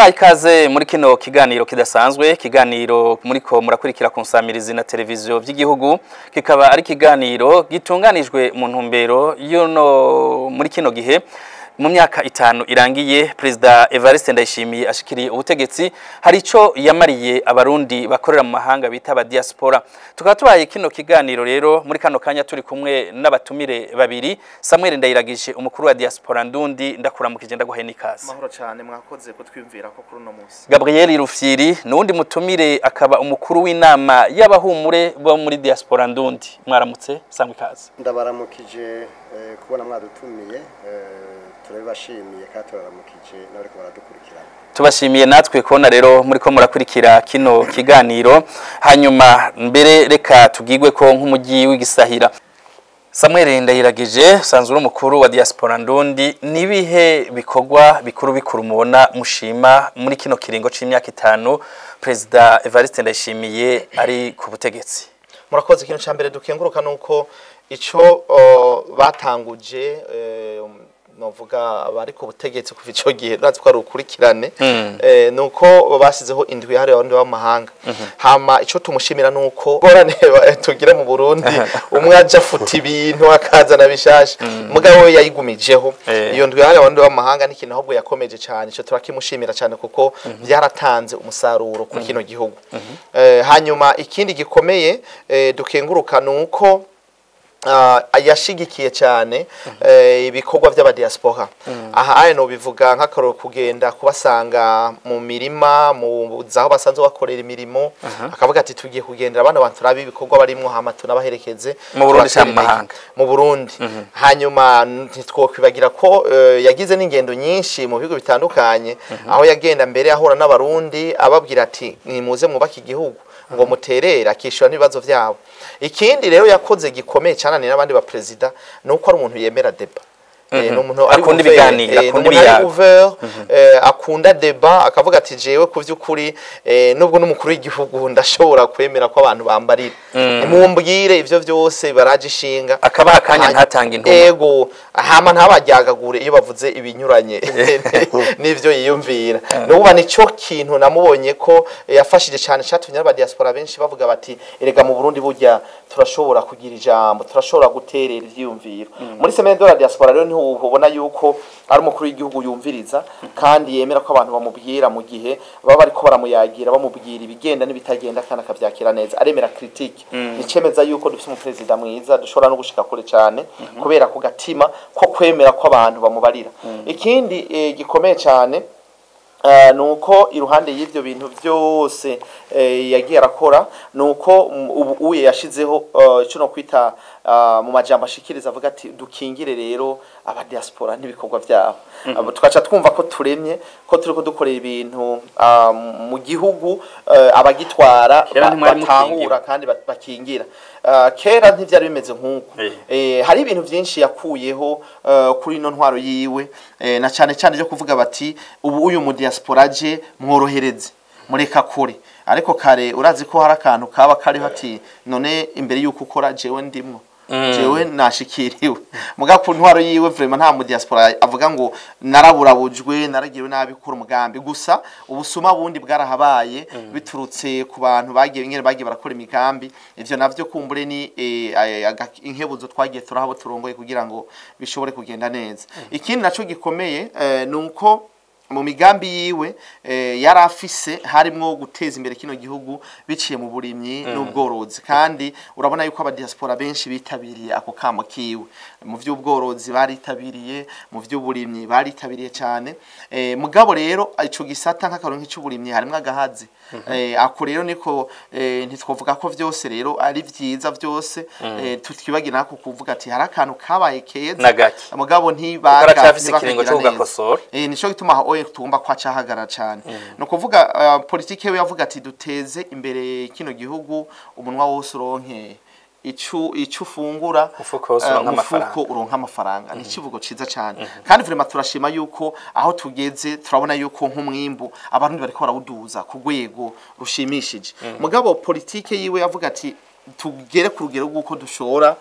Ndabaha ikaze muri kino kiganiro kidasanzwe, kiganiro muriko murakurikira ku nsamirizi na televiziyo vy'igihugu, kikaba ari kiganiro gitunganijwe mu ntumbero yuno muri kino gihe. Mu myaka itanu irangiye Perezida Evariste Ndayishimiye ashikiriye ubutegetsi, hari ico yamariye abarundi bakorera mu mahanga bita aba diaspora. Tukaba tubaye kino kiganiro rero muri kano kanya turi kumwe n'abatumire babiri, Samuel Ndayiragije umukuru wa diaspora ndundi, ndakuramukije ndaguhaye n'ikaze. Mahoro cyane mwakoze kutwimvira ko kuri no munsi. Gabriel Rufyiri nundi mutumire akaba umukuru w'inama y'abahumure bo muri diaspora ndundi. Mwaramutse sangwe ikaze. Ndabaramukije kubona mwadutumiye turabashimiye kandi turaramukije n'abariko baradukurikirana. Tubashimiye natwe kubona rero muriko murakurikira kino kiganiro. Hanyuma mbere reka tugigwe ko nk'umugi w'igisahira. Samuel Ndayiragije sanzwe umukuru wa diaspora ndundi, nibihe bikorwa bikuru mubona mushima muri kino kiringo c'imyaka itanu Perezida Evariste Ndayishimiye ari ku butegetsi? Murakoze. Ikintu ca mbere dukenguruka nuko ico batanguje novuga bari ku butegetsi kuva ico gihe urazi ko ari ukurikirane nuko basizeho indwi hari abandi b'amahanga. Hama ico tumushimira nuko gorane tugira mu Burundi umwe aja futa ibintu akazana bishasha, mugabo we yayigumijeho. Iyo ndwi hari abandi b'amahanga n'ikintu ahubwo yakomeje cyane, ico turakimushimira cyane kuko byaratanze umusaruro ku kino gihugu. Hanyuma ikindi gikomeye dukenguruka nuko yashigikiye cyane ibikorwa by'aba diaspora. Aha no bivuga nk'akaro kugenda kubasanga mu mirima mu zaho basanzwe bakorera imirimo, akavuga ati tugiye kugendera abana bantu turabi ibikorwa barimwo hama tunabaherekeze mu Burundi cy'amahanga mu Burundi. Hanyuma ntitwokwibagira ko yagize n'ingendo nyinshi mu bigo bitandukanye, aho yagenda mbere ahura n'abarundi ababwira ati nimuze mwubake igihugu ngo muterera akishura n'ibibazo byabo. Ikindi rero yakoze gikomeye cyane n'abandi ba president nuko ari umuntu yemera deba. N'umuntu akunda ibiganiro, akunda ibiyago, akunda deba, akavuga ati jewe ku vy'ukuri nubwo n'umukuru w'igihugu ndashobora kwemera ko abantu bambarira, mumbwire ivyo byose baraje ishinga, akabaha kanya ntatanga intuma. Ego hama ntabajyagagure iyo bavuze ibinyuranye n'ivyo yiyumvira. Nuba nico kintu namubonye ko yafashije cyane cyatumye aba diaspora benshi bavuga bati erega mu Burundi burya turashobora kugira ijambo, turashobora guterera ivyiyumviro. Muri semaine de la diaspora rero ubona yuko ari umukuru w'igihugu yumviriza kandi yemera ko abantu bamubwira mu gihe baba bariko baramuyagira, bamubwira ibigenda n'ibitagenda kandi akavyakira neza, aremera critique. Nicemeza yuko dufite umuperezida mwiza dushobora no gushika kure cyane kubera ku gatima ko kwemera ko abantu bamubarira. Ikindi gikomeye cyane nuko iruhande y'ivyo bintu byose yagiye arakora, nuko ubu yashizeho ico no kwita mu majambo ashikiriza avuga ati dukingire rero aba diaspora n'ibikorwa byabo. Tukaca twumva ko turemye ko turiko dukorera ibintu mu gihugu abagitwara batahura kandi bakingira. Kera ntivyari bimeze nk'uko. Hari ibintu byinshi yakuyeho kuri no ntwaro yiwe, na cyane cyane byo kuvuga bati ubu uyu mu diaspora je mworohereze mureka kure. Ariko kare urazi ko hari akantu kaba kari hati none imbere yuko ukora jewe ndimwo, jewe nashikiriwe. Muga ku ntwaro yiwe vraiment nta mu diaspora avuga ngo naraburabujwe naragiwe nabi kuri umugambi gusa. Ubusuma bundi bwarahabaye biturutse ku bantu bagiye ingere bagiye barakora imigambi. Ivyo navyo kumbure ni inkebuzo twagiye turahabo turongoye kugira ngo bishobore kugenda neza. Ikindi naco gikomeye nuko mu migambi yiwe yarafise harimo guteza imbere kino gihugu biciye mu burimyi n'ubworozi, kandi urabona yuko aba diaspora benshi bitabiriye ako kamo kiwe. Mu vy'ubworozi baritabiriye, mu vy'uburimyi baritabiriye cyane. Mugabo rero ico gisata nk'akaronke cy'uburimyi harimo agahazi. Ako rero niko ntitwovuga ko vyose rero ari vyiza vyose, tutwibagira nako kuvuga ati hari akantu kabaye keza mugabo ntibaga ikiringo cyo gukosora. Nico gituma tugomba kwaca hagara cyane. No kuvuga politike we yavuga ati duteze imbere kino gihugu umunwa wose uronke icu ufungura ufuko uronka amafaranga. Ni kivugo ciza cyane kandi vraiment turashima yuko aho tugeze turabona yuko nk'umwimbu abantu bariko barawuduza ku rwego rushimishije. Mugabo politike yiwe yavuga ati tugere ku rugero rw'uko dushora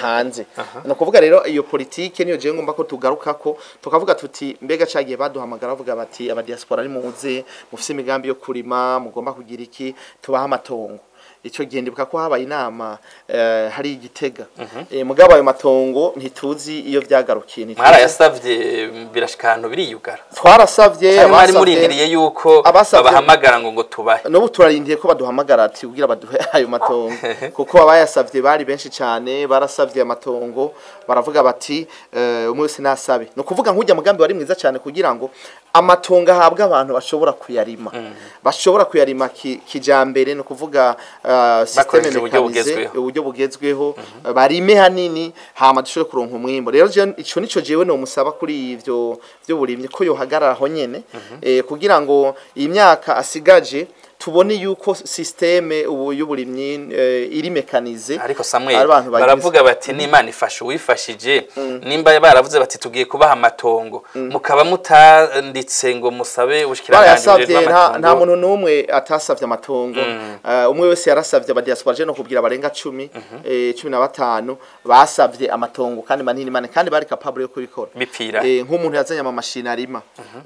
hanze no kuvuga rero iyo politike niyo je ngomba ko tugaruka ko tukavuga tuti mbega cagiye baduhamagara bavuga bati aba diaspora ari muze mufise imigambi yo kurima mugomba kugira iki tubaha amatongo ico gihendibuka ko habaye inama hari igitega mugabo ayo matongo ntituzi iyo vyagarukiye ntara yasavye birashikano biriyugara twarasavye abari murindiriye yuko babahamagara ngo tubahe no turarindiye ko baduhamagara ati kugira baduhe ayo matongo kuko abayasavye bari benshi cyane barasavye amatongo baravuga bati umwe wese nasabe no kuvuga nkujya mugambi wari mwiza cyane kugira ngo amatongo ahabwa abantu bashobora kuyarima kijambere no kuvuga systeme uburyo bugezweho barime hanini hama dushobore kuronka umwimbo rero ico nico jewe no musaba kuri ivyo byo burimye ko yohagararaho nyene kugira ngo iyi myaka asigaje tubone yuko systeme ubu y'uburimyi iri mekanize ariko Samuel baravuga bati n'Imana ifashe uwifashije nimba baravuze bati tugiye kubaha amatongo mukaba mutanditse ngo musabe ubushikiranganje nta muntu numwe atasavye amatongo umwe wese yarasavye aba diaspora je no kubwira barenga 15 basavye amatongo kandi manini kandi bari capable yo kubikora bipfira nk'umuntu yazanye ama machine arima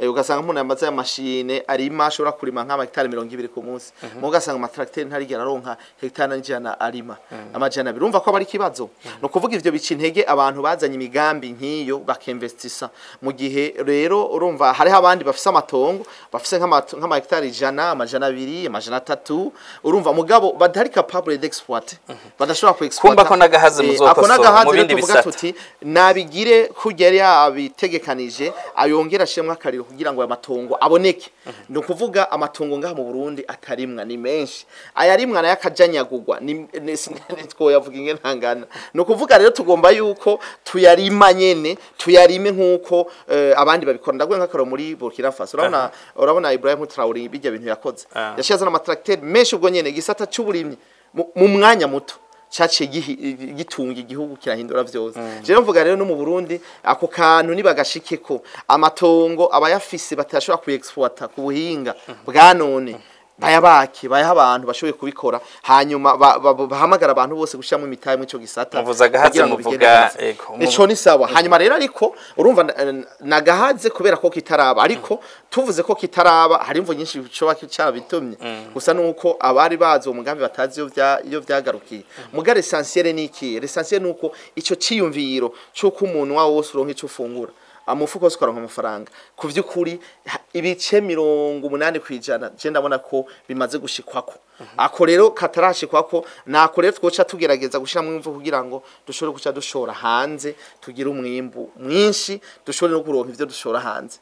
ugasanga umuntu yamaze ama machine arima ashobora kurima nk'ama hectare 200 ku munsi mugasanga ama tracteur ntarigera aronka hectare n'ijana arima amajana birumva ko bari kibazo no kuvuga ivyo bica intege abantu bazanye imigambi nk'iyo bakinvestisa mu gihe rero urumva hari abandi bafise amatongo bafise nk'ama hectare 100 amajana 200 amajana 3 urumva mugabo badari capable d'exploiter badashobora ku exploiter kumba ko nagahaze muzokosora mu bindi bisata tuti nabigire kugera yabitegekanije ayongera shemwe akariro kugira ngo amatongo aboneke no kuvuga amatongo ngaha mu Burundi atarimwa ni menshi ayarimwa na yakajanyagurwa ni twoyavuga inge ntangana no kuvuga rero tugomba yuko tuyarima nyene tuyarime nkuko abandi babikora ndagwe nkakaro muri Burkina Faso urabona Ibrahim Traoré bijya bintu yakoze yashize na tracteur menshi ubwo nyene gisata cy'uburimyi mu mwanya muto cyace gitunga igihugu kirahindura vyose je mvuga rero no mu Burundi ako kantu nibagashike ko amatongo abayafise batashobora kuexploiter ku buhinga bwa none bayabaki bayaha abantu bashoboye kubikora hanyuma bahamagara abantu bose gushira mu mitaye mu cyo gisata muvuzaga haze muvuga eco ni sawa hanyuma rero ariko urumva nagahaze kubera ko kitaraba ariko tuvuze ko kitaraba hari imvo nyinshi bicoba cyarabitumye gusa nuko abari bazo umugambi batazi iyo vyagarukiye mugare essentiel ni iki essentiel nuko ico ciyumviro cyo ko umuntu wa wose uronke ico ufungura amufuko ukaronka amafaranga ku vyukuri ibice 80% je ndabona ko bimaze gushikwako ako rero katarashikwako nako rero twoca tugerageza gushira mu imvu kugira ngo dushobore guca dushora hanze tugira umwimbu mwinshi dushobore no kuronka ivyo dushora hanze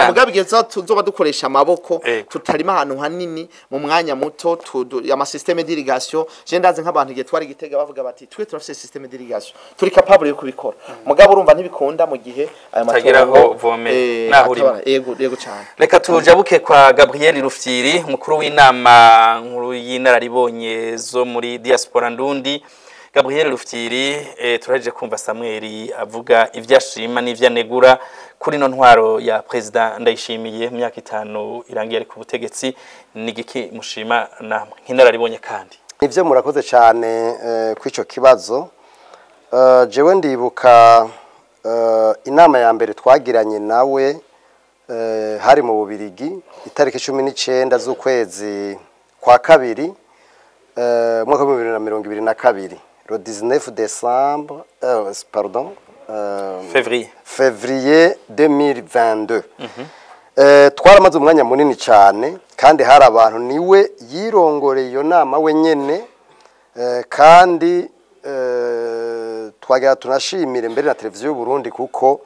mugabigeza tuzoba dukoresha amaboko tutarima ahantu hanini mu mwanya muto ama systeme d'irrigation je ndaze nk'abantu giye twari gitega bavuga bati twe turafise systeme d'irrigation turi capable yo kubikora mugabo urumva ntibikunda mu gihe aya matongo vome nahurima yego cyane reka tujabuke kwa Gabriel Rufyiri umukuru w'inama nkuru y'inararibonye zo muri diaspora ndundi Gabriel Rufyiri turaje kumva Samuel avuga ivyashima n'ivyanegura kuri no ntwaro ya president Ndayishimiye Myaka 5 irangiye ari ku butegetsi nigiki mushima namwe nk'inararibonye kandi ivyo murakoze cyane kwico kibazo jewe ndibuka inama ya mbere twagiranye nawe hari mu Bubirigi itariki 19 z'ukwezi kwa kabiri mwaka wa 2022 le 19 décembre pardon février 2022 twaramaze umwanya munini cyane kandi hari abantu niwe yirongoreye iyo nama we nyene kandi twagira tunashimire mbere na televiziyo y'Uburundi kuko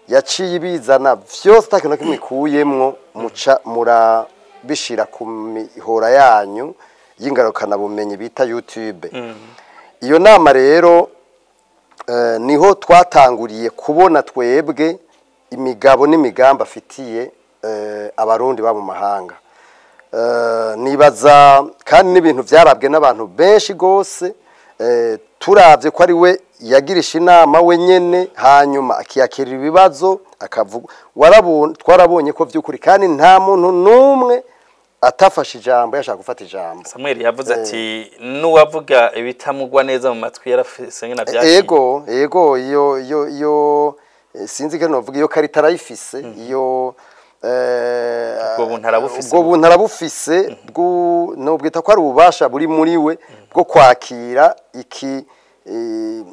yaciye ibizana vyose takintu kimikuyemwo muca murabishira ku mihora yanyu y'ingarukana bumenyi bita YouTube iyo nama rero niho twatanguriye kubona twebwe imigabo n'imigamba afitiye abarundi ba mu mahanga nibaza kandi n'ibintu byarabwe n'abantu benshi gose turavye ko ari we yagirisha inama we nyene hanyuma akiyakirira ibibazo akavuga twarabonye ko vy'ukuri kandi nta muntu numwe atafashe ijambo yashaka gufata ijambo. Samuel yavuze ati nuwavuga ibitamugwa neza mu matwi yarafise ngena byaki. Ego iyo sinzi ko novuga iyo karita arayifise iyo ubwo buntu arabufise nubwita ko ari ububasha buri muri we bwo kwakira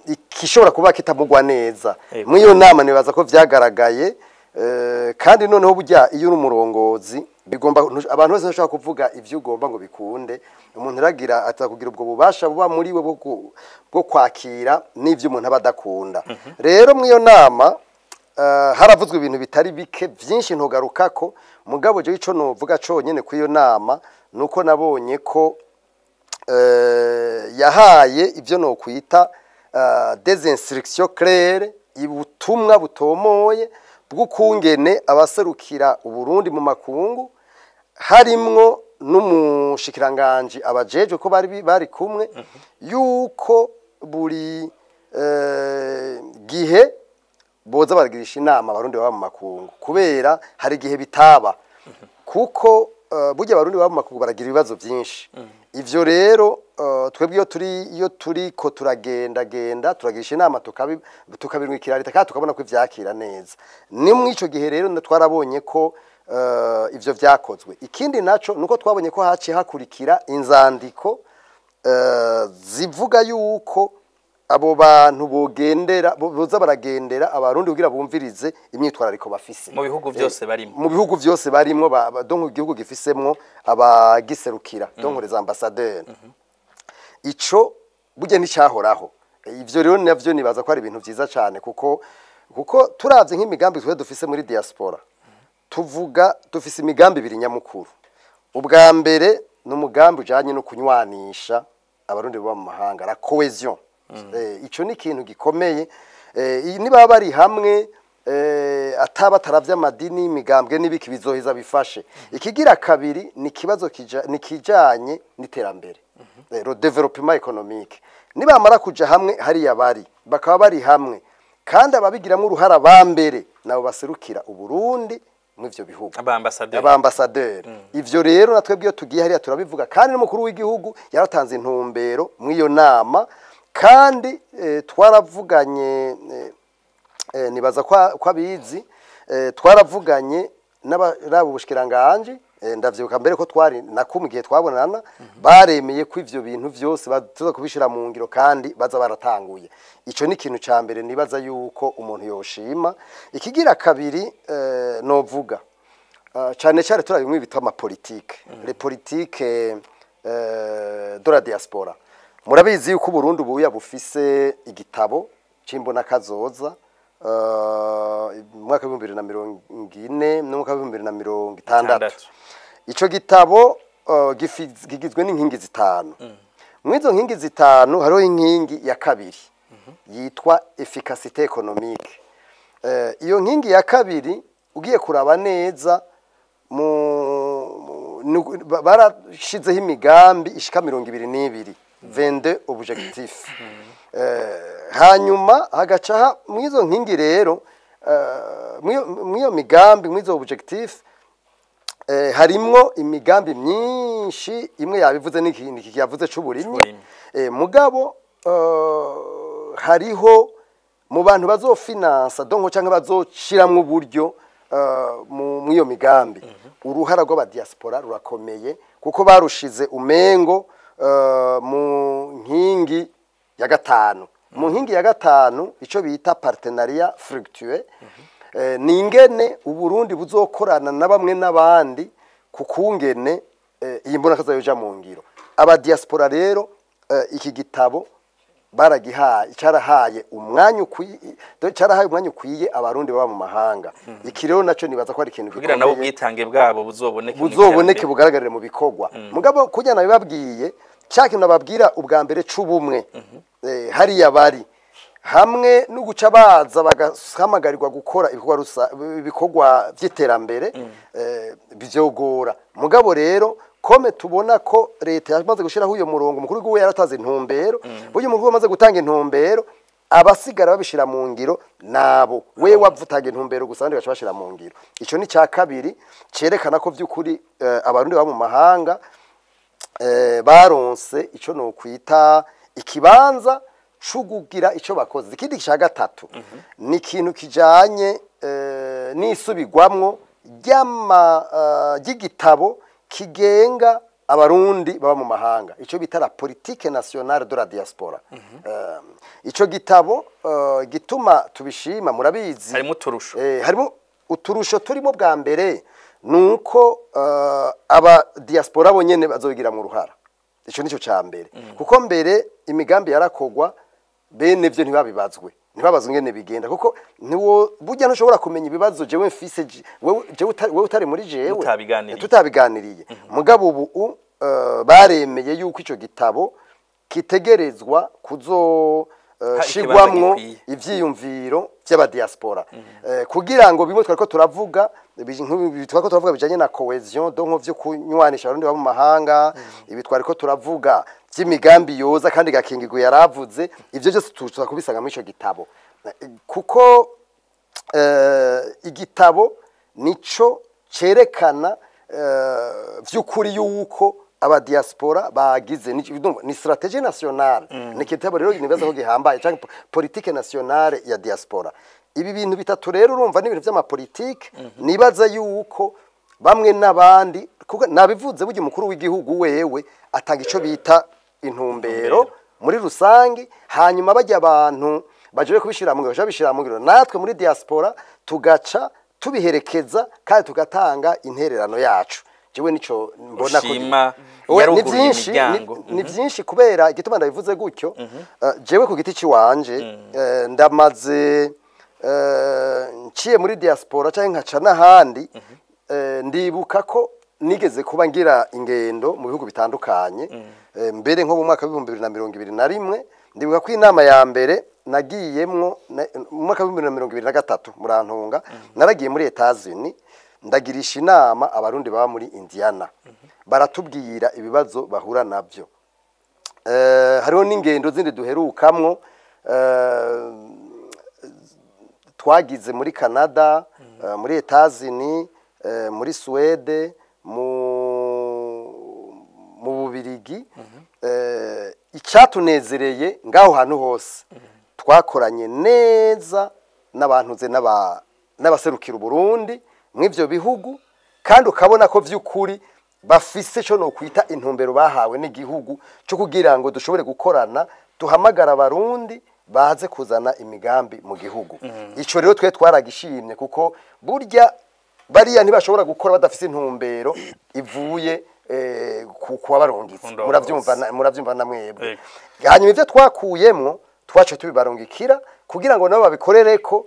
ikishobora kuba kitamugwa neza. Mwiyo nama nibaza ko vyagaragaye kandi noneho burya iyo uri umurongozi bigomba abantu bose bashaka kuvuga ivyo ugomba ngo bikunde. Umuntu ragira atakugira ubwo bubasha buba muri we bwo kwakira n'ivyo umuntu abadakunda. Rero mwiyo nama haravuzwe ibintu bitari bike byinshi ntugarukako mugabo je ico novuga conyene ku iyo nama nuko nabonye ko yahaye ivyo no kwita des instructions claires ibutumwa butomoye bw'ukungene abaserukira Uburundi mu makungu harimwo n'umushikiranganje abajeje ko bari kumwe yuko buri gihe boza baragirisha inama abarundi baba mu makungu kubera hari gihe bitaba kuko burya abarundi baba mu makungu baragira ibibazo byinshi. Ivyo rero twebwe iyo turiko turagenda turagirisha inama tukabirwikira leta kandi tukabona ko ivyakira neza. Ni mu ico gihe rero twarabonye ko ivyo vyakozwe. Ikindi naco nuko twabonye ko haciye hakurikira inzandiko zivuga yuko abo bantu boza baragendera abarundi kugira bumvirize imyitwarariko bafise mu bihugu byose barimo donc igihugu gifisemwo abagiserukira donc les ambassadeurs. Ico burya nicyahoraho. Ivyo rero navyo nibaza ko ari ibintu vyiza cyane kuko turavye nk'imigambi twe dufise muri diaspora tuvuga dufise imigambi ibiri nyamukuru. Ubwa mbere n'umugambi ujanye no kunywanisha abarundi baba mu mahanga, la cohesion. Ico ni ikintu gikomeye niba bari hamwe ataravya amadini imigambwe n'ibiki bizoheza bifashe. Ikigira kabiri ni kibazo nikijanye n'iterambere, le développement économique. Niba mara kuja hamwe hari yabari bakaba bari hamwe kandi ababigiramo uruhara bambere nabo baserukira Uburundi mw'ivyo bihugu abambassadeur. Ivyo rero natwe byo tugiye hariya turabivuga kandi n'umukuru w'igihugu yaratanze intumbero mw'iyo nama kandi twaravuganye nibaza ko abizi twaravuganye n'abarabo bushikiranganje ndavyibuka mbere ko twari nakumugiye twabonana baremeye ko ivyo bintu vyose baza kubishira mu ngiro kandi baza baratanguye. Ico ni ikintu ca mbere nibaza yuko umuntu yoshima. Ikigira kabiri novuga cyane cyane turabimwe bitama politique, les politiques de la diaspora. Murabizi yuko Uburundi buya bufise igitabo cimbona kazoza mwaka 2040 n'umwaka 2060. Ico gitabo gigizwe n'inkingi zitanu. Mwizo nkingi zitanu hariho inkingi ya kabiri yitwa efficacité économique. Iyo nkingi ya kabiri ugiye kuraba neza barashizeho imigambi ishika 22 22 objectifs. Hanyuma hagacaha mwizo nkingi rero mwiyo migambi mwizo objectif harimwo imigambi myinshi imwe yabivuze n'iki yavuze c'uburimyi mugabo hariho mu bantu bazofinansa donc canke bazoshiramwe uburyo mwiyo migambi uruhara rw'aba diaspora rurakomeye kuko barushize umengo mu nkingi ya gatanu. Mu nkingi ya gatanu ico bita partenariat fructueux ni ingene Uburundi buzokorana na bamwe n'abandi kukungene iyi mbona kazayoja mu ngiro. Aba diaspora rero iki gitabo baragihaye cyarahaye umwanya ukwiye abarundi baba mu mahanga. Iki rero naco nibaza ko ari ikintu kugira nabo bwitange bwabo buzoboneke bugaragarire mu bikogwa. Mugabo kujya nabibabwiye cyaki nababwira ubwa mbere c'ubumwe hari yabari hamwe no guca baza bagahamagarirwa gukora ibikorwa by'iterambere byogora. Mugabo rero kome tubona ko leta yamaze gushiraho uyo murongo mukuru gwe yarataze intumbero buye umuntu amaze gutanga intumbero abasigara babishira mu ngiro nabo we wavutaga intumbero gusa abandi baca bashira mu ngiro. Ico ni cya kabiri cerekana ko vy'ukuri abarundi ba mu mahanga baronse ico no kwita ikibanza cugugira ico bakoze. Ikindi cya gatatu ni ikintu kijanye n'isubigwamwo ry'igitabo kigenga abarundi baba mu mahanga, ico bita la politique nationale de la diaspora. Ico gitabo gituma tubishima murabizi harimo uturusho harimo uturusho turimo bwa mbere nuko aba diaspora bonyene bazogira mu ruhara. Ico nico ca mbere kuko mbere imigambi yarakogwa bene vyo ntibabibazwe ntibabazwe ngene bigenda kuko niwo burya ntushobora kumenya ibibazo jewe mfise wewe utari muri jewe tutabiganiriye mugabo ubu baremeye yuko ico gitabo kitegerezwa shigwamwo ivyiyumviro by'aba diaspora kugira ngo bimwe twariko turavuga bijanye na cohesion donc vyo kunywanisha abarundi ba mu mahanga ibi twariko turavuga by'imigambi yoza kandi gakingirwa yaravuze ivyo byose tuzakubisanga muri ico gitabo kuko igitabo nico cerekana vy'ukuri yuko aba diaspora bagize ni stratégie nationale ni kitabo rero nibaza ko gihambaye cyangwa politique nationale ya diaspora. Ibi bintu bitatu rero urumva n'ibintu by'ama politique nibaza yuko bamwe nabandi kuko nabivuze buryo umukuru w'igihugu wewe atanga ico bita intumbero muri rusangi hanyuma bajya abantu baje kubishira mu ngiro bishira mu ngiro natwe muri diaspora tugaca tubiherekeza kandi tugatanga intererano yacu. Jewe nico mbona ko ni byinshi kubera igituma ndabivuze gutyo jewe ku giti ciwanje ndamaze nciye muri diaspora cyangwa nkaca n'ahandi ndibuka ko nigeze kuba ngira ingendo mu bihugu bitandukanye mbere nko mu mwaka wa 2021 ndibuka ko inama ya mbere nagiyemwo mu mwaka wa 2023 murantunga naragiye muri Etats-Unis ndagirisha inama abarundi baba muri Indiana baratubwira ibibazo bahura nabyo hariho n'ingendo zindi duherukamwo twagize muri Canada muri Etats-Unis muri Suède mu Bubirigi icyatunezereye ngaho hantu hose twakoranye neza n'abantu ze n'abaserukira Uburundi mw'ivyo bihugu kandi ukabona ko vy'ukuri bafise cyo no kwita intumbero bahawe n'igihugu cyo kugira ngo dushobore gukorana duhamagara abarundi baze kuzana imigambi mu gihugu. Ico rero twe twaragishimye kuko burya bariya ntibashobora gukora badafise intumbero ivuye ku abarungitse muravyumva namwebwe. Hanyuma ivyo twakuyemwo twace tubibarungikira kugira ngo nabo babikorereko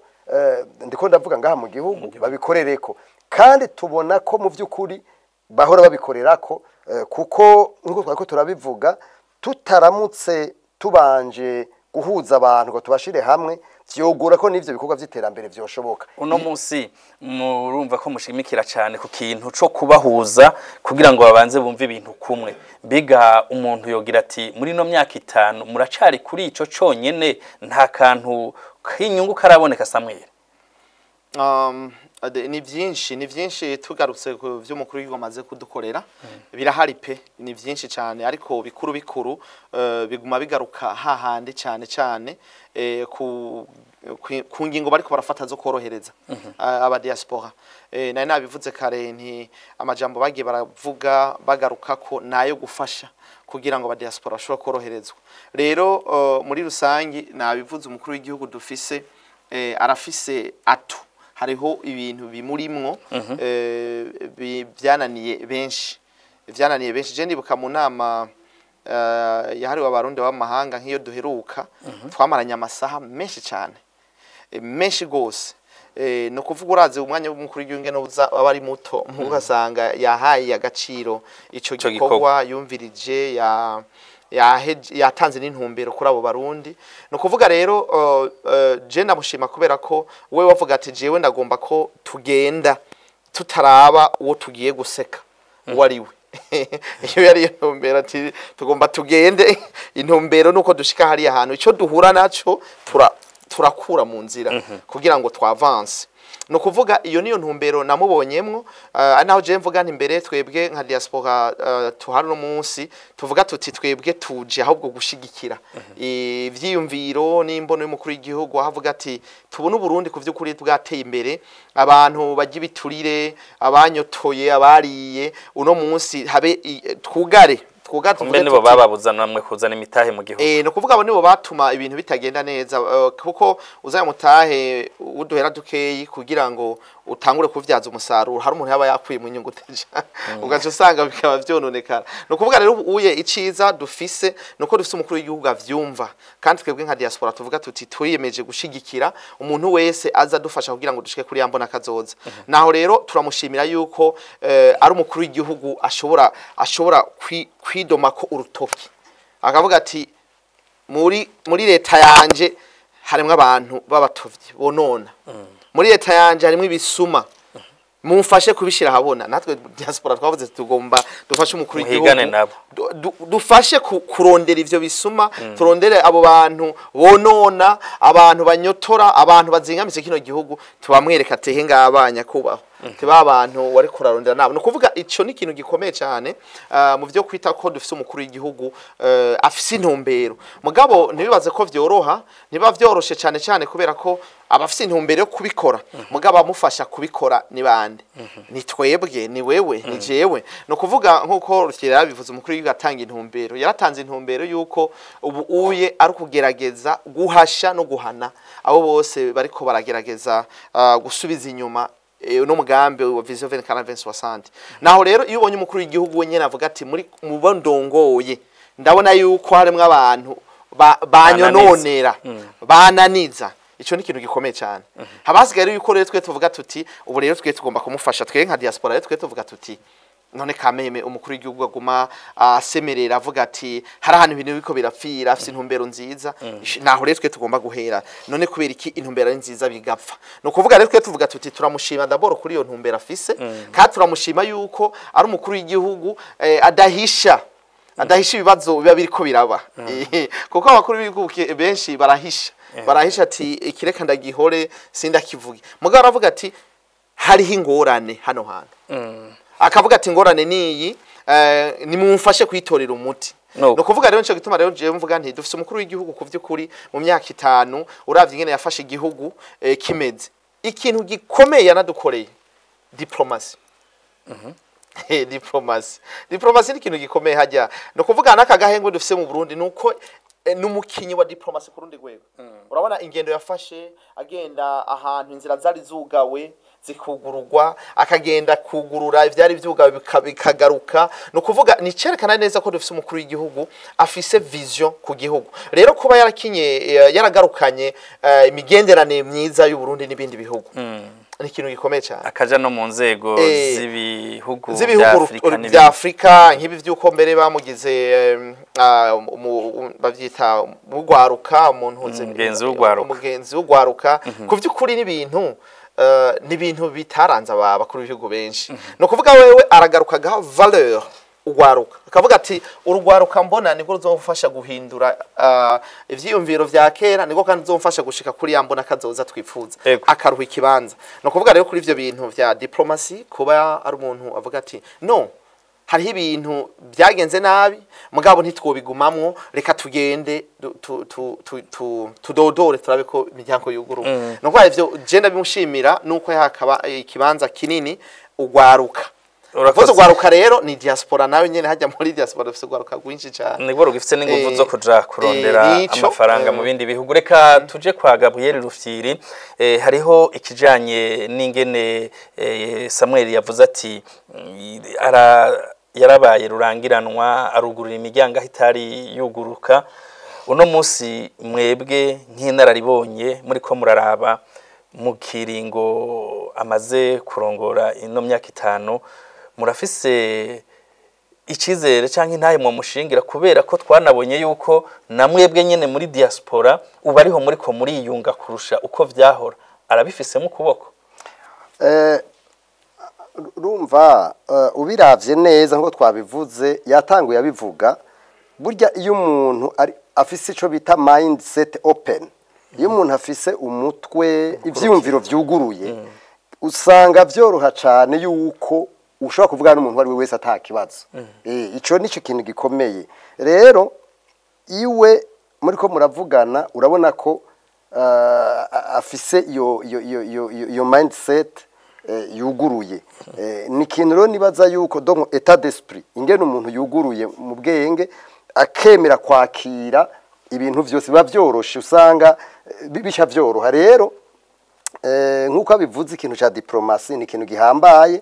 ndiko ndavuga ngaha mu gihugu babikorereko kandi tubona ko mu vy'ukuri bahora babikorerako kuko nkuko twako turabivuga tutaramutse tubanje guhuza abantu ngo tubashire hamwe vyogura ko nivyo bikorwa vy'iterambere vyoshoboka. Uno munsi murumva ko mushimikira cyane ku kintu cyo kubahuza kugira ngo babanze bumve ibintu kumwe biga umuntu yogira ati muri no myaka 5 muracari kuri ico conyene nta kantu k'inyungu karaboneka Samuel. Ni byinshi tugarutse ku vy'umukuru w'igihugu amaze kudukorera birahari pe ni byinshi cyane ariko bikuru biguma bigaruka hahandi cyane ku ngingo bariko barafata zo korohereza aba diaspora nari nabivuze kare nti amajambo bagiye baravuga bagaruka ko nayo gufasha kugira ngo aba diaspora bashobore koroherezwa. Rero muri rusangi nabivuze umukuru w'igihugu dufise arafise hariho ibintu bimurimwo byananiye benshi je ndibuka mu nama yahariwe abarundi b'amahanga nk'iyo duheruka twamaranye amasaha menshi cyane menshi gose no kuvuga uraze umwanya w'umukuru w'igihugu no abari muto mugasanga yahaye agaciro ico gikorwa yumvirije yatanze n'intumbero kuri abo barundi no kuvuga rero je ndamushima kubera ko we wavuga ati jewe ndagomba ko tugenda tutaraba uwo tugiye guseka wariwe iyo yari intumbero ati tugomba tugende intumbero nuko dushika hari ahantu ico duhura naco turakura mu nzira kugira ngo twavanse no kuvuga iyo niyo ntumbero namubonyemwo naho je mvuga nti mbere twebwe nka diaspora tuhari no munsi tuvuga tuti twebwe tuje ahubwo gushigikira ivyiyumviro n'imbono y'umukuru w'igihugu ahavuga ati tubona Uburundi ku vy'ukuri bwateye imbere abantu bajya ibiturire abanyotoye abariye uno munsi habe twugare kumbe nibo bababuzana namwe kuzana imitahe mu gihugu no kuvuga abo nibo batuma ibintu bitagenda neza kuko uzaya mutahe uduhera dukeyi kugira ngo utangure kuvyaza umusaruro hari umuntu yaba yakwiye mu nyungu teja ugaje usanga bikaba vyononekara no kuvuga rero uye iciza dufise nuko dufise umukuru w'igihugu avyumva kandi twebwe nka diaspora tuvuga tuti twiyemeje gushigikira umuntu wese aza dufasha kugira ngo dushike kuri yambona kazoza naho rero turamushimira yuko ari umukuru w'igihugu ashobora kwidoma ko urutoki akavuga ati muri leta yanje harimo abantu babatovye bonona muri leta yanje harimo ibisuma mumfashe kubishira habona natwe diaspora twavuze tugomba dufashe umukuru w'igihugu dufashe kurondera ivyo bisuma turondere abo bantu bonona abantu banyotora abantu bazingamise kino gihugu tubamwereka tehe ngabanya kubaho tiba abantu wari kurarondera nabo no kuvuga ico ni ikintu gikomeye cyane mu byo kwita ko dufise umukuru w'igihugu afise intumbero mugabo nibibaze ko vyoroha niba vyoroshe cyane cyane kubera ko abafise intumbero yo kubikora mugabo amufasha kubikora ni bande ni twebwe ni wewe ni jewe no kuvuga nkuko Rufyiri bivuze umukuru w'igihugu atanga intumbero yaratanze intumbero yuko ubu uye ari kugerageza guhasha no guhana abo bose bariko baragerageza gusubiza inyuma uno mugambi wa vision 2040 naho rero iyo ubonye umukuru w'igihugu wenyene avuga ati muri mubondongoye ndabona yuko harimo abantu banyononera bananiza ico ni ikintu gikomeye cyane habasigaye yuko rero twe tuvuga tuti ubu rero twe tugomba kumufasha twe nka diaspora rero twe tuvuga tuti none kameme umukuru w'igihugu aguma asemerera avuga ati hari ahantu ibintu biko birapfira afite intumbero nziza naho rero twe tugomba guhera none kubera iki intumbero ari nziza bigapfa no kuvuga rero twe tuvuga tuti turamushima d'abord kuri iyo ntumbero afise kandi turamushima yuko ari umukuru w'igihugu adahisha ibibazo biba biriko biraba kuko abakuru b'igihugu benshi barahisha ati ikireka ndagihore sindakivuge mugabo aravuga ati hariho ingorane hano hantu akavuga ati ngorane niyi nimumfashe kwitorera umuti no kuvuga rero nco gituma rero je mvuga nti dufise umukuru w'igihugu ku vy'ukuri mu myaka 5 uravye ingene yafashe igihugu kimeze ikintu gikomeye yanadukoreye diplomasi diplomasi ni ikintu gikomeye hajya no kuvuga naka gahengwe dufise mu Burundi nuko numukinyi wa diplomasi ku rundi rwego urabona ingendo yafashe agenda ahantu inzira zari zugawe zikugururwa akagenda kugurura ivyari vyugawe bikagaruka no kuvuga ni cerekana neza ko dufise umukuru w'igihugu afise vision ku gihugu rero kuba yaragarukanye imigenderane myiza y'u Burundi n'ibindi bihugu ni ikintu gikomeye cyane akaja no mu nzego z'ibihugu bya Afrika nk'ibi vyuko mbere bamugize bavyita mugwaruka umuntu umugenzi w'ugwaruka ku vy'ukuri n'ibintu n'ibintu bitaranze abakuru b'ibihugu benshi no kuvuga wewe aragarukaga valeur ugwaruka akavuga ati urugwaruka mbona niko ruzofasha guhindura ivyiyumviro vya kera niko kandi ruzofasha gushika kuri yambona kazoza twifuza akaruha ikibanza no kuvuga rero kuri ivyo bintu vya diplomasi kuba ari umuntu avuga ati no hariho ibintu byagenze nabi mugabo ntitwobigumamwo reka tugende tudodore turabe ko imiryango yuguru no kwa ivyo je ndabimushimira nuko yakaba ikibanza kinini ugwaruka urakoze ugwaruka rero ni diaspora nawe nyene hajya muri diaspora dufise ugwaruka gwinshi cyane nibwo rugifise n'ingufu zo kuja kurondera amafaranga mu bindi bihugu reka tuje kwa Gabriel Rufyiri hariho ikijanye n'ingene Samuel yavuze ati yarabaye rurangiranwa arugurira imiryango ahitari yuguruka uno munsi mwebwe nk'inararibonye muri ko muraraba mu kiringo amaze kurongora ino myaka 5 murafise ikizere canke ntaye mu mushingira kubera ko twanabonye yuko namwebwe nyene muri diaspora ubariho muri ko muri yunga kurusha uko vyahora arabifisemo kuboko rumva ubiravye neza nko twabivuze yatanguye abivuga burya iyo umuntu ari afise ico bita mindset open iyo umuntu afise umutwe ivyumviro vyuguruye usanga vyoroha cane yuko ushobora kuvugana n'umuntu wari wese atakibazo ico nico kintu gikomeye rero iwe muriko muravugana urabona ko afise iyo mindset yuguruye ni kintu rero nibaza yuko donc état d'esprit ingene umuntu yuguruye mu bwenge akemera kwakira ibintu vyose biba vyoroshe usanga bisha vyoroha rero nkuko abivuze ikintu ca diplomasi ni ikintu gihambaye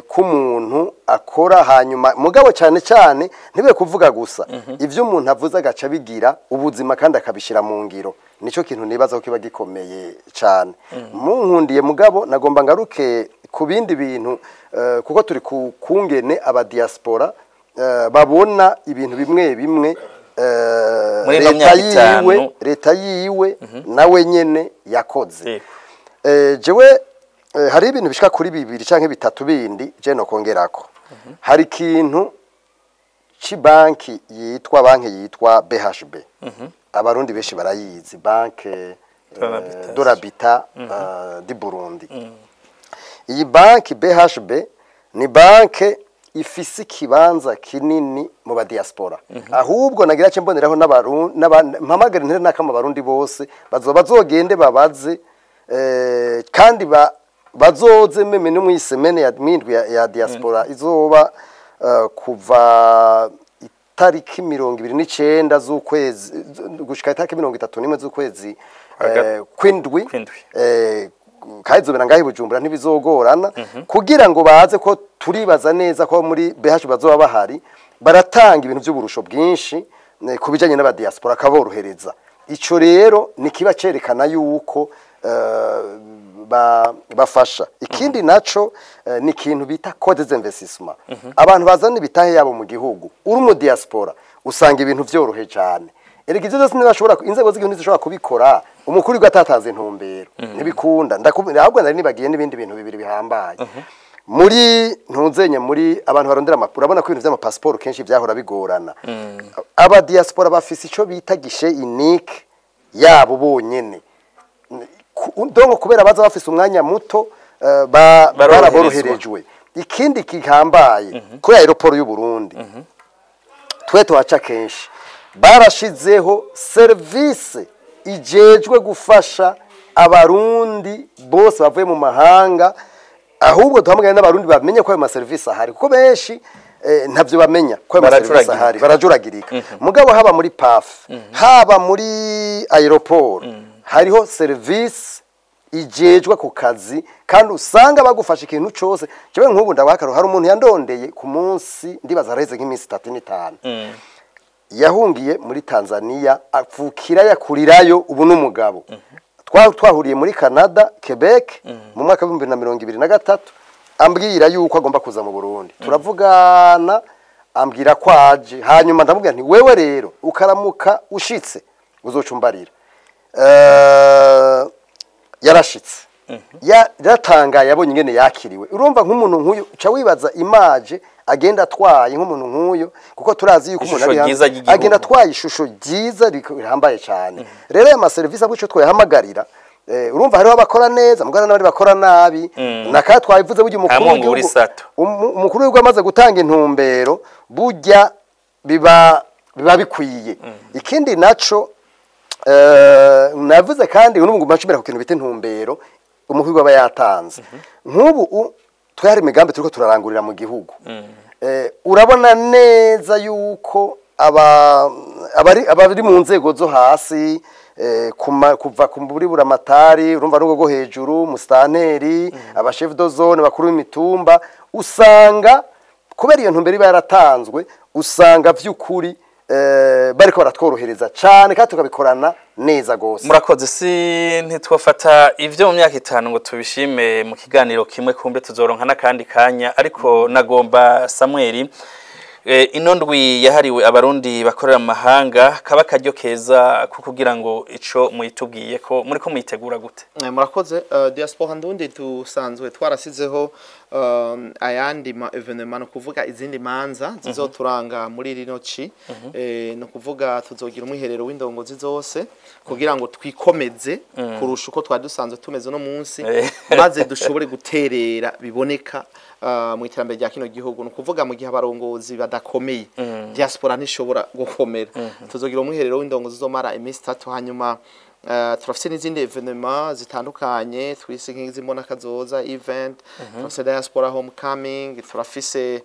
k'umuntu akora hanyuma mugabo cyane cyane ntibe kuvuga gusa ivyo umuntu avuze agaca bigira ubuzima kandi akabishira mu ngiro nico kintu nibaza ko kiba gikomeye cyane munkundiye mugabo nagomba ngaruke ku bindi bintu kuko turi kungene aba diaspora babona ibintu bimwe bimwe leta yiwe nawe nyene yakoze jewe hari ibintu bishika kuri 2 canke 3 bindi je no kongerako hari ikintu banki yitwa BHB abarundi beshi barayizi banke d'Orabita di Burundi iyi banki BHB ni banke ifise kibanza kinini mu ba diaspora ahubwo nagira cyo mboneraho mpamagara ntera nakama barundi bose bazogende babaze kandi bazoze meme no mwisemene ya mindwi ya diaspora izoba kuva itariki 29 z'ukwezi gushika itariki 31 z'ukwezi kwindwi kayizobera ngahi Bujumbura ntibizogorana kugira ngo baze ko turibaza neza ko muri BH bazoba bahari baratanga ibintu by'uburusho bwinshi kubijanye n'aba diaspora kaborohereza ico rero nikiba cerekana yuko bafasha ikindi naco ni ikintu bita code d'investissement abantu bazana ibitahe yabo mu gihugu uri mu diaspora usanga ibintu vyorohe cyane erega ivyo byose ntibashobora inzego z'igihugu zishobora kubikora umukuru gatatanze intumbero ntibikunda ahubwo nari nibagiye n'ibindi bintu bibiri bihambaye muri ntunzenye muri abantu barondera amakuru urabona ko ibintu by'amapassport kenshi byahora bigorana aba diaspora bafise ico bita gishe unique yabo bonyene ndongo kubera baza bafise umwanya muto baraboroherejwe ikindi kihambaye ko aeroport y'u Burundi twe tuhaca kenshi barashizeho service ijejwe gufasha abarundi bose bavuye mu mahanga ahubwo duhamagaye n'abarundi bamenye ko ayo service ahari kuko benshi ntavyo bamenya ko ayo service ahari barajuragirika mugabo haba muri PAF haba muri aeroport hariho service ijejwe ku kazi kandi usanga bagufasha ikintu cyose cyo nk'ubu ndabakaro hari umuntu yandondeye ku munsi ndibaza areze nk'iminsi 35 yahungiye muri Tanzania apfukira yakurirayo ubu n'umugabo twahuriye muri Canada Quebec mu mwaka wa 2023 ambwira yuko agomba kuza mu Burundi turavugana ambwira kwaje hanyuma ndamubwira nti wewe rero ukaramuka ushitse uzocumbarira yarashitse yatangaye yabonye ingene yakiriwe urumva nk'umuntu nk'uyu uca wibaza image agenda atwaye nk'umuntu nk'uyo kuko turazi yuko umuntu ari agenda atwaye ishusho ryiza rihambaye cyane rero ya service abuco twahamagarira urumva hariho abakora neza mugana n'abari bakora nabi nakaya twayivuze burya umukuru w'igihugu amaze gutanga intumbero burya biba bikwiye ikindi naco navuze kandi n'ubwo mbashimira ku kintu bita intumbero umukuru aba yatanze nk'ubu twari imigambi turiko turarangurira mu gihugu urabona neza yuko abari mu nzego zo hasi kuva ku muri buramatari urumva n'ubwo hejuru mustanteri aba chef de zone bakuru b'imitumba usanga kubera iyo ntumbero iba yaratanzwe usanga vy'ukuri bariko baratworohereza cyane kandi tukabikorana neza gose murakoze si ntitwafata ivyo mu myaka 5 ngo tubishime mu kiganiro kimwe kumbe tuzoronka nakandi kanya ariko nagomba Samuel ino ndwi yahariwe abarundi bakorera mu mahanga kaba karyo keza kugira ngo ico muyitubwiye ko muri ko muyitegura gute? Murakoze. Diaspora ndundi tusanzwe twarasizeho ayandi ma evenement, kuvuga izindi manza zizoturanga muri rino ci, no kuvuga tuzogira umwiherero w'indongozi zose kugira ngo twikomeze kurusha uko twadusanzwe tumeze no munsi, maze dushobore guterera biboneka mu iterambere rya kino gihugu. No kuvuga mu gihe abarongozi badakomeye diaspora ntishobora gukomera. Tuzogira umwiherero w'indongozi zomara iminsi 3, hanyuma turafise n'izindi evenement zitandukanye, twise nk'izimbona kazoza event, turafise diaspora homecoming, turafise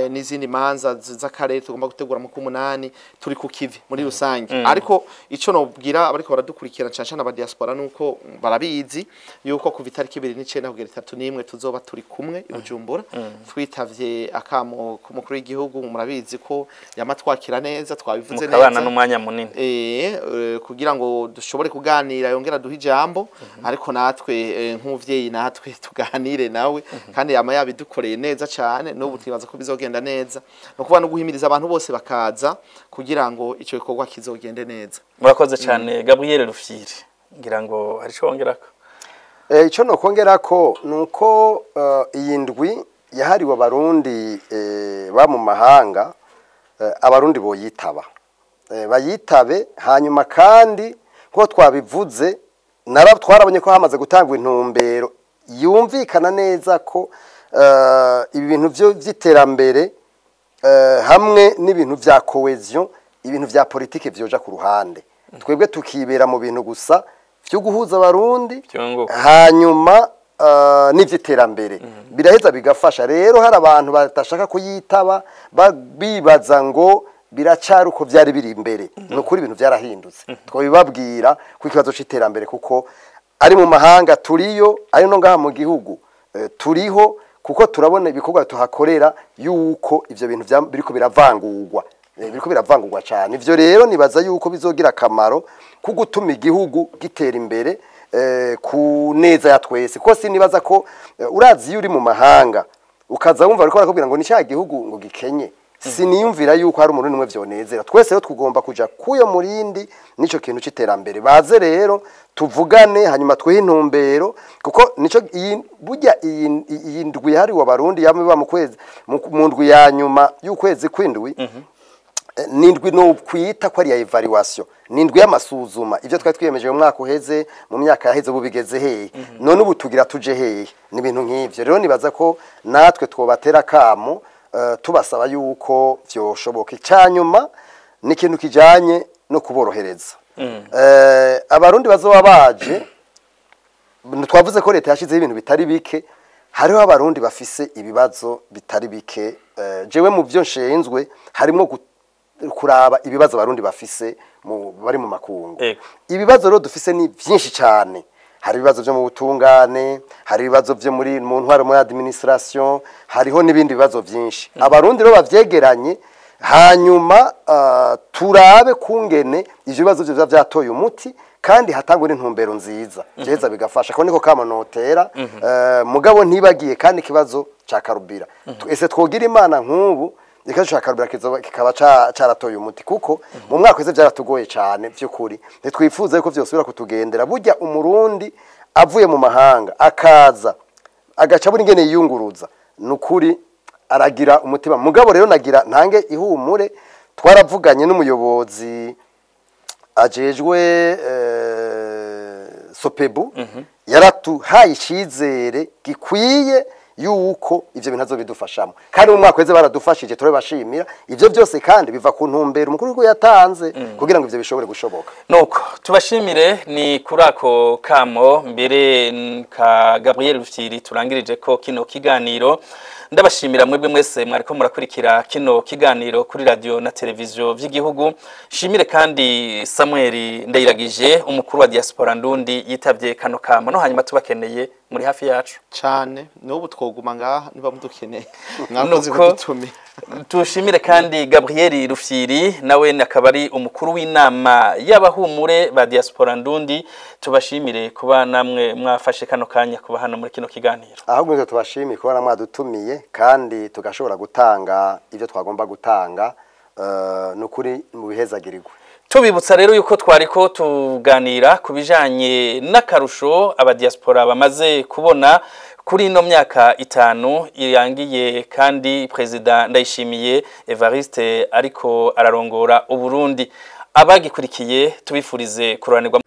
n'izindi manza z'akarere tugomba gutegura mu kumunani, turi ku kivi muri rusange. Ariko ico nobwira abariko baradukurikira canshana aba diaspora nuko barabizi yuko ku itariki 29 kugera 31 tuzoba turi kumwe i Bujumbura, twitavye akamo ku mukuru w'igihugu. Murabizi ko yamatwakira neza, twabivuze neza mukabana n'umwanya munini kugira ngo dushobore kuganira, yongera duha ijambo, ariko natwe nk'umuvyeyi natwe tuganire nawe, kandi yama yabidukoreye neza cyane. N'ubu twibaza ko bizogenda neza, no kuba no guhimiriza abantu bose bakaza kugira ngo ico gikorwa kizogende neza. Murakoze cyane. Gabriel Rufyiri, ngira ngo hari ico wongerako? Ico no kongerako nuko iyi ndwi yahariwe abarundi ba mu mahanga, abarundi boyitaba, bayitabe. Hanyuma kandi ko twabivuze twarabonye ko hamaze gutangwa intumbero yumvikana neza ko ibi bintu vy'iterambere hamwe n'ibintu vya cohesion, ibintu vya politike vyoja ku ruhande, twebwe tukibera mu bintu gusa vyo guhuza abarundi, hanyuma n'ivy'iterambere biraheza bigafasha. Rero hari abantu batashaka kuyitaba bibaza ngo biracari uko vyari biri imbere. Nukuri ibintu vyarahindutse, twabibabwira ku ikibazo c'iterambere, kuko ari mu mahanga turiyo, ari no ngaha mu gihugu turiho, kuko turabona ibikorwa tuhakorera yuko ivyo bintu biriko biravangurwa cyane. Ivyo rero nibaza yuko bizogira akamaro ku gutuma igihugu gitera imbere ku neza ya twese. Ko sinibaza ko urazi yuri mu mahanga ukaza wumva ariko arakubwira ngo ni cya gihugu ngo gikenye, siniyumvira yuko hari umuntu numwe vyonezera. Twese rero tugomba kuja kuyo murindi nico kintu c'iterambere. Baze rero tuvugane, hanyuma twihe intumbero, kuko nico burya iyi ndwi hariwe abarundi yamiba mu kwezi mu ndwi ya nyuma y'ukwezi kw'indwi, nindwi no kwita ko ari ya evaluation, nindwi y'amasuzuma ivyo twari twiyemeje mu mwaka uheze, mu myaka yaheze bubigeze hehe, none ubu tugira tuje hehe. Ni ibintu nk'ivyo rero nibaza ko natwe twobatera kamo, tubasaba yuko vyoshoboka. Icyanyuma ni ikintu kijanye no kuborohereza. Abarundi bazoba baje, twavuze ko leta yashizeho ibintu bitari bike, hariho abarundi bafise ibibazo bitari bike. Jewe mu byo nshinzwe harimo kuraba ibibazo abarundi bafise bari mu makungu. Ibibazo rero dufise ni byinshi cyane. Hari ibibazo byo mu butungane, hari ibibazo byo mu ntwaro muri administration, hariho n'ibindi bibazo byinshi. Abarundi rero bavyegeranye, hanyuma turabe kungene ivyo bibazo byo vyatoye umuti, kandi hatangwe n'intumbero nziza jeza bigafasha. Ko niko kamanotera mugabo ntibagiye kandi kibazo ca karubira. Ese twogira imana nk'ubu ikaje ca karubira kikaba caratoye umuti, kuko mu mwaka wese byaratugoye cyane by'ukuri. Ntitwifuza ko vyosubira kutugendera. Burya umurundi avuye mu mahanga akaza agaca buri ngene yiyunguruza, nukuri aragira umutima. Mugabo rero nagira ntange ihumure, twaravuganye n'umuyobozi ajejwe Sopebu, yaratuhaye icizere gikwiye yuko ivyo bintu azobidufashamo, kandi mu mwaka weze baradufashije, tore bashimira. Ivyo byose kandi biva ku ntumbero umukuru w'igihugu yatanze kugira ngo ivyo bishobore gushoboka. Nuko tubashimire ni kurako kamo mbere ka Gabriel Rufyiri turangirije ko kino kiganiro. Ndabashimira mwebwe mwese mwariko murakurikira kino kiganiro kuri radio na televiziyo vy'igihugu. Shimire kandi Samuel Ndayiragije, umukuru wa diaspora ndundi, yitavye kano kamo. No hanyuma tubakeneye muri hafi yacu cyane, n'ubu twoguma ngaha niba mudukeneye mwakoze kudutumira. Tushimire kandi Gabriel Rufyiri, nawe nakabari umukuru w'inama y'abahumure ba diaspora ndundi. Tubashimire kuba namwe mwafashe kano kanya kuba hano muri kino kiganiro. Ahubwo tubashimire kuba namwadutumiye, cyane kandi tugashobora gutanga ivyo twagomba gutanga nukuri mu bihezagirirwe. Tubibutsa rero yuko twariko tuganira kubijanye n'akarusho aba diaspora bamaze kubona kuri ino myaka 5 irangiye kandi President Ndayishimiye Evariste ariko ararongora Uburundi. Abagikurikiye tubifurize kuranirwa